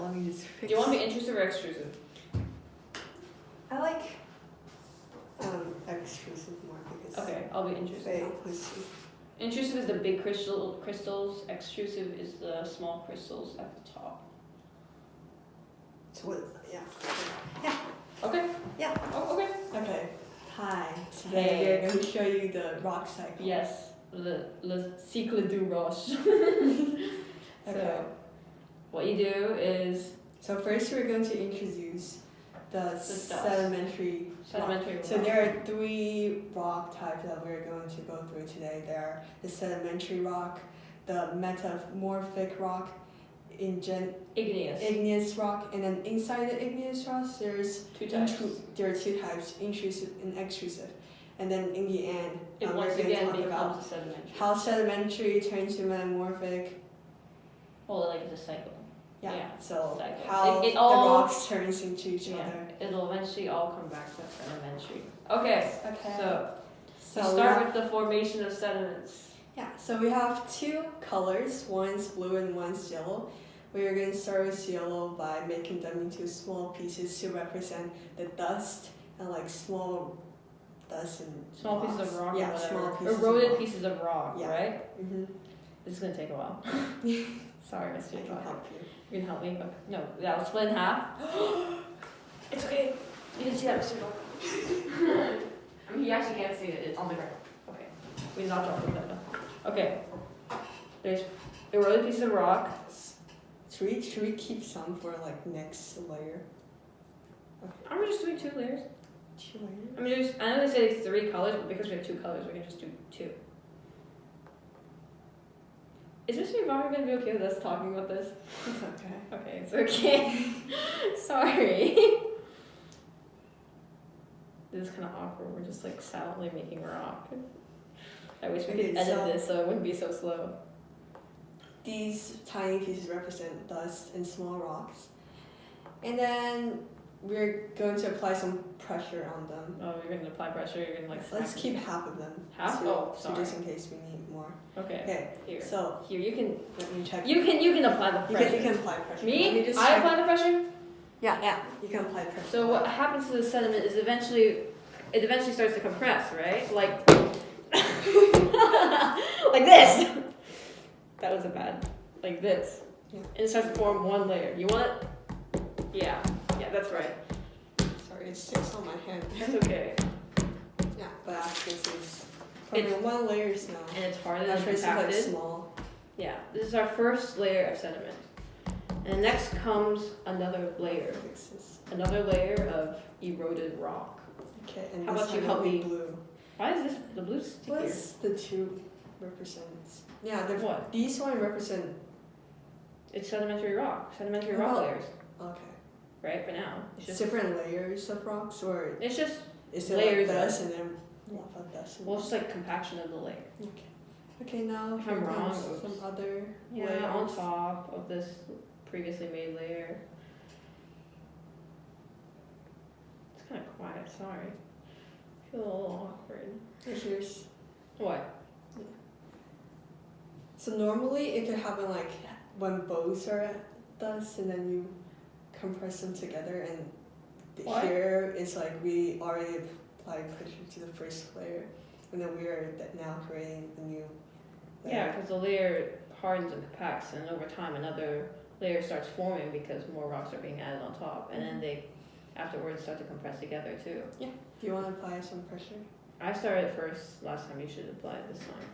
let me just fix. Do you want to be intrusive or extrusive? I like extrusive more because. Okay, I'll be intrusive. Wait, let's see. Intrusive is the big crystals. Extrusive is the small crystals at the top. So what? Yeah. Yeah. Okay. Yeah. Oh, okay. Okay. Hi. Today Hey. we're going to show you the rock cycle. Yes, le cycle du roche. Okay. So, what you do is So first we're going to introduce the dust. sedimentary sedimentary rock. rock. So there are 3 rock types that we're going to go through today. There are the sedimentary rock, the metamorphic rock, igneous rock, and then inside the igneous rocks there's Two types. there are 2 types, intrusive and extrusive. And then in the end, It we're once going to again talk about becomes a sedimentary. how sedimentary turns to metamorphic. Well, like it's a cycle. Yeah. Yeah, So cycle. how It the all- rocks turns into each other. It'll eventually all come back to sedimentary. Okay. Okay. So So we we start have- with the formation of sediments. Yeah, so we have 2 colors, one's blue and one's yellow. We are going to start with yellow by making them into small pieces to represent the dust and like small dust and Small pieces of rock. Yeah, or whatever. small pieces Eroded of rock. pieces of rock, Yeah. right? Mm-hmm. This is gonna take a while. Sorry, Mr. I can Talker. help you. You can help me? Okay. No, that was split in half. It's okay. You can see that, Mr. Talker. I mean, you actually can't see it. It's on the ground. Okay. We did not drop it though. Okay. There's eroded pieces of rock. Should we keep some for like next layer? Aren't we just doing 2 layers? 2 layers? I mean, I know they say 3 colors, but because we have 2 colors, we can just do 2. Is Mr. Ivanka gonna be okay with us talking about this? It's okay. Okay, it's okay. Sorry. This is kind of awkward. We're just like silently making rock. I wish we could Okay, edit so- this so it wouldn't be so slow. These tiny pieces represent dust and small rocks. And then we're going to apply some pressure on them. Oh, you're gonna apply pressure. You're gonna like. Let's smack keep half of them. Half? So, Oh, so sorry. just in case we need more. it. Okay. Okay, Here. so Here you can. let me check. You can apply the You pressure. can apply pressure. Let Me? just I check. apply the pressure. Yeah, you can apply pressure. So what happens to the sediment is it eventually starts to compress, right? Like like this. That was a bad. Like this. Yeah. And it starts to form one layer. You want it? Yeah. Yeah, that's right. Sorry, it sticks on my hand. That's okay. Yeah, but after this is forming one layer now. And it's harder than At first it's like compacted. small. Yeah. This is our first layer of sediment. And next comes another layer. Fix this. Another layer of eroded rock. Okay, and How this about you one help will be me? blue. Why is this the blue stickier? What's the 2 represents? Yeah, What? these one represent. It's sedimentary rock. Sedimentary How rock about- layers. Okay. Right, for now. It's just Different layers of rocks, or it's just is it layers like of- dust and then lava dust? well, it's just like compaction of the layer. Okay. Okay, now If here I'm wrong, comes oops. some other Yeah, layers. on top of this previously made layer. It's kind of quiet. Sorry. I feel a little awkward. Here's. What? So normally it could happen like when both are at dust and then you compress them together, and What? here is like we already applied pressure to the first layer, and then we are now creating a new layer. Yeah, because the layer hardens and compacts, and over time another layer starts forming because more rocks are being added on top, and then they afterwards start to compress together too. Do you want to apply some pressure? I started first last time. You should apply it this time.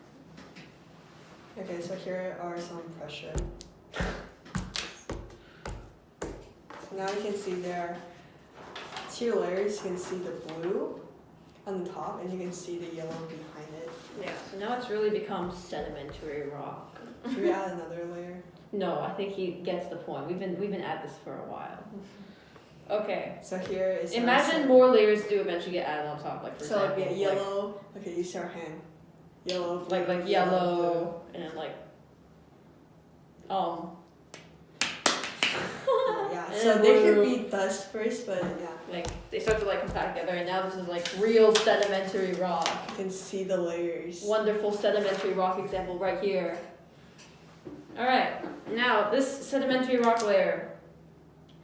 Okay, so here are some pressure. So now you can see there are 2 layers. You can see the blue on the top, and you can see the yellow behind it. Yeah. So now it's really become sedimentary rock. Should we add another layer? No, I think he gets the point. We've been at this for a while. Okay. So here is. Imagine more layers do eventually get added on top, like for So it'd example, be a yellow. Okay, use your hand. Yellow. Blue, like yellow, and then like blue. Yeah. And So then they should blue. be dust first, but yeah, like they start to like compact together, and now this is like real sedimentary rock. you can see the layers. Wonderful sedimentary rock example right here. All right, now this sedimentary rock layer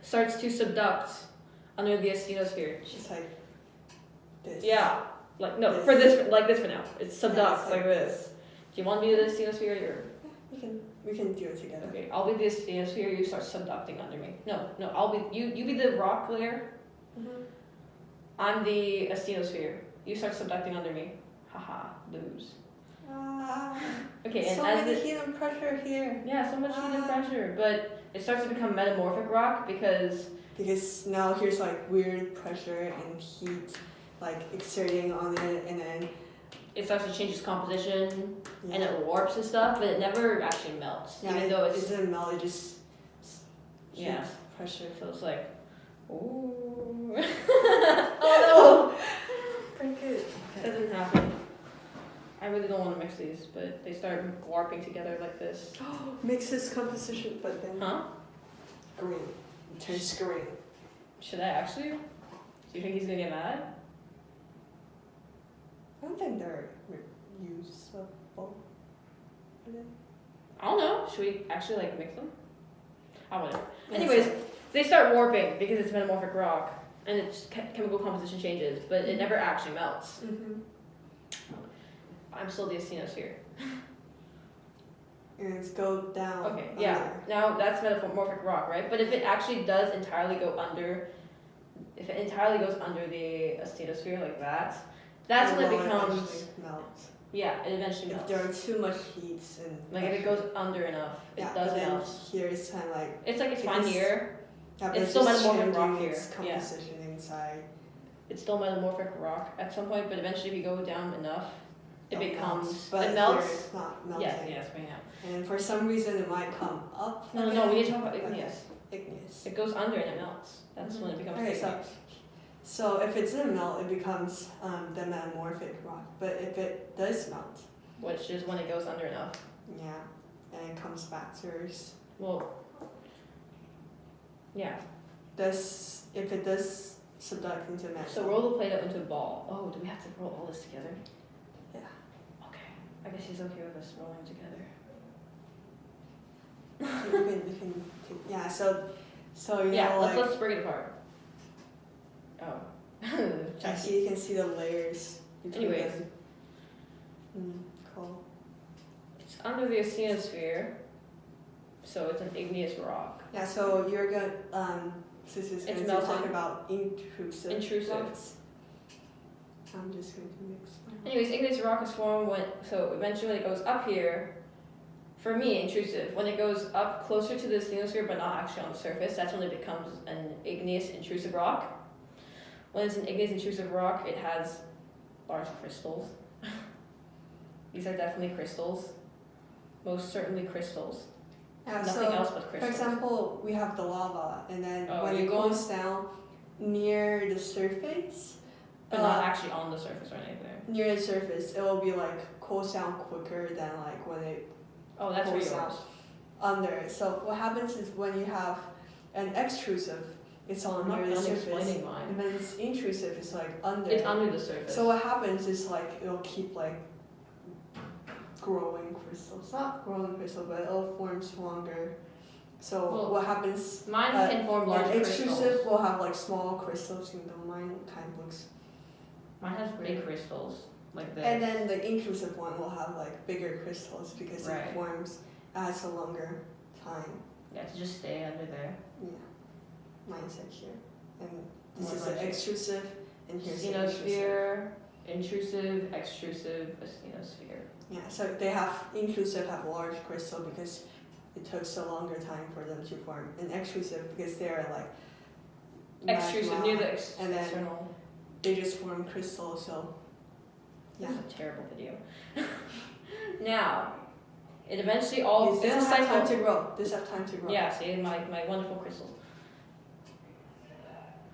starts to subduct under the asthenosphere. Just like this. Yeah, like no, This. for this, like this for now. It subducts Yeah, it's like this. Do you want me to do the asthenosphere or? We can do it together. Okay, I'll be the asthenosphere. You start subducting under me. No, I'll be you. You be the rock layer. Mm-hmm. I'm the asthenosphere. You start subducting under me. Haha, lose. Okay, and so as many the heat and pressure here. yeah, so much heat and pressure, but it starts to become metamorphic rock because Now here's like weird pressure and heat, like exerting on it, and then it starts to change its composition yeah. and it warps and stuff, but it never actually melts. Yeah, even though it it's doesn't melt. It just yeah, pressure. so it's like ooh. Oh no! Break it. That doesn't happen. I really don't want to mix these, but they start warping together like this. Mix this composition, but then Huh? green. It turns green. Should I actually? Do you think he's gonna get mad? I don't think they're usable. Are they? I don't know. Should we actually like mix them? I whatever. Anyways, they start warping because it's metamorphic rock and its chemical composition changes, but it never actually melts. Mm-hmm. I'm still the asthenosphere. And it's go down. Okay, yeah. Now that's metamorphic rock, right? But if it actually does entirely go under, if it entirely goes under the asthenosphere like that, that's when it becomes. Melt. Yeah, it eventually If melts. there are too much heat and Like if it goes under enough, it yeah, does but then melt. here it's kind of like It's like it's fine because- here. yeah, but It's still just metamorphic rock changing here. its Yeah. composition inside. It's still metamorphic rock at some point, but eventually if you go down enough, it becomes But it melts. Here it's not melting. Yes, but yeah. And for some reason it might come up. No, again. we need to talk about Okay. igneous. Igneous. It goes under and it melts. That's when it becomes Okay, igneous. So if it doesn't melt, it becomes the metamorphic rock. But if it does melt, Which is when it goes under enough. yeah, and it comes back to Earth. Well, yeah. If it does subduct into metal. So roll the Play-Doh into a ball. Oh, do we have to roll all this together? Yeah. Okay. I guess he's okay with us rolling together. we can yeah. So you Yeah, know, like let's break it apart. Oh. actually you can see the layers between Anyways. them. Cool. It's under the asthenosphere, so it's an igneous rock. Yeah. So you're gonna this is It's going to talk melting. about intrusive. Intrusive. rocks. I'm just going to mix. Anyways, igneous rock is formed so eventually when it goes up here, for me, intrusive. When it goes up closer to the asthenosphere but not actually on the surface, that's when it becomes an igneous intrusive rock. When it's an igneous intrusive rock, it has large crystals. These are definitely crystals. Most certainly crystals. Yeah, Nothing so else but for crystals. example, we have the lava, and then Oh, when you it go- goes down near the surface, But not actually on the surface or anything. near the surface, it will be like cools down quicker than like when it Oh, that's for cools yours. down under. So what happens is when you have an extrusive, it's I'm on not near the done surface, explaining mine. and then it's intrusive, it's like under. It's under the surface. So what happens is like it'll keep like growing crystals, not growing crystal, but it'll form stronger. So Well, what happens? Mine can form large An crystals. extrusive will have like small crystals, you know, mine kind of looks. Mine has big crystals, like this. And then the inclusive one will have like bigger crystals because Right. it forms as a longer time. Yeah, to just stay under there. Yeah, mine's like here, and this What is about the you? extrusive, and here's the intrusive. Asthenosphere, intrusive, extrusive, asthenosphere. Yeah, so they have inclusive have large crystal because it took so longer time for them to form, and extrusive because they're like Extrusive magma, near the and then external. they just form crystal. So yeah, This is a terrible video. Now, it eventually all. this It's a have time cycle. to grow. This have time to grow. Yeah, see my wonderful crystals.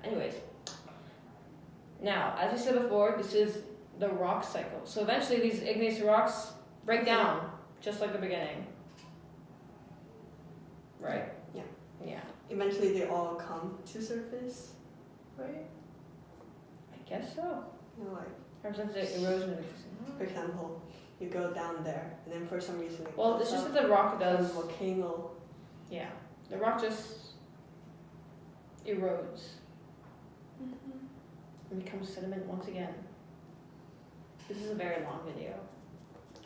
Anyways, now as we said before, this is the rock cycle. So eventually, these igneous rocks break down, just like the beginning. Right. Yeah. Yeah. Eventually, they all come to surface, right? I guess so. You know, like Represents the erosion of for example, you go down there, and then for some reason it Well, comes it's just up that the rock from does. volcano. Yeah, the rock just erodes and becomes sediment once again. This is a very long video.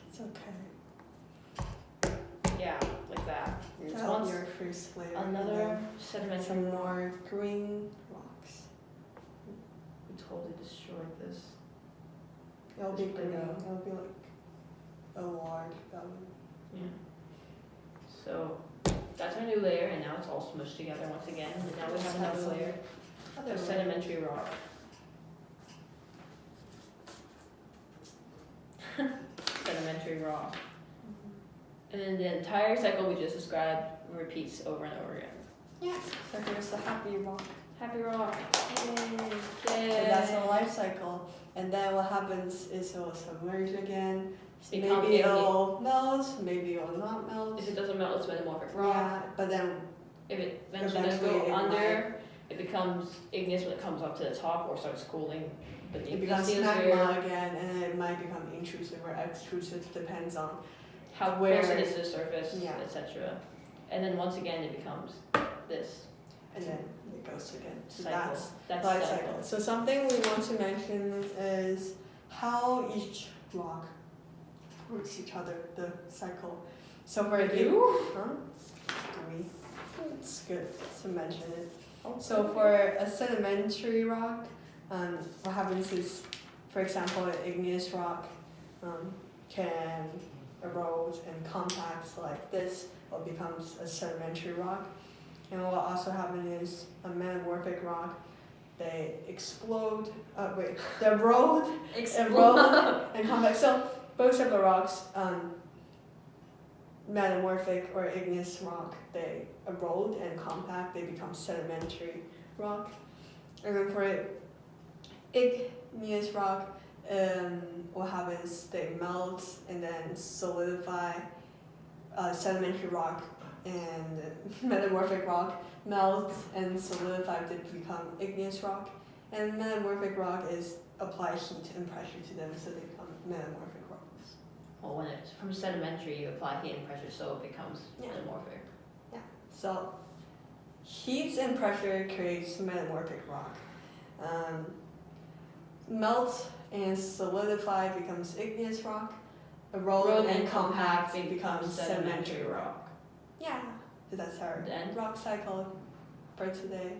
It's okay. Yeah, like that. And That'll once be our first layer. and another then sedimentary some rock. more green rocks. We totally destroyed this. It'll be It's green. pretty- It'll be like a large valley. Yeah. So that's our new layer, and now it's all smushed together once again. And now we have another layer Other of layer. sedimentary rock. Sedimentary rock. Mhm. And then the entire cycle we just described repeats over and over again. Yeah. So here's the happy rock. Happy rock. Yay. Yay. So that's the life cycle. And then what happens is it will submerge again. Become Maybe igneous. it'll melt, maybe it'll not melt. If it doesn't melt, it's metamorphic rock. Yeah, but then If it eventually does Eventually go it under, it becomes igneous when it comes up to the top or starts cooling beneath it the becomes geosphere. magma again, and it might become intrusive or extrusive, depends on. How Where- close it is to the surface, Yeah. etc. And then once again it becomes this And then it goes again. So cycle. that's That's life the cycle. So something we want to mention is how each rock works each other, the cycle. So for Huh? Do we? It's good to mention it. So for a sedimentary rock, what happens is, for example, an igneous rock can erode and compact like this, or becomes a sedimentary rock. And what also happens is a metamorphic rock, they explode, they erode and compact. So both of the rocks, metamorphic or igneous rock, they erode and compact, they become sedimentary rock. And then for igneous rock, what happens, they melt and then solidify. Sedimentary rock and metamorphic rock melt and solidify to become igneous rock. And metamorphic rock is apply heat and pressure to them so they become metamorphic rocks. Well, when it's from sedimentary, you apply heat and pressure, so it becomes Yeah. metamorphic. So heat and pressure creates metamorphic rock. Melt and solidify becomes igneous rock. Erode and compact becomes sedimentary rock. Yeah. So that's our Then rock cycle for today.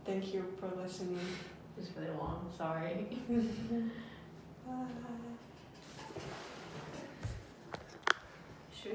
Thank you for listening. it's really long. Sorry. Bye.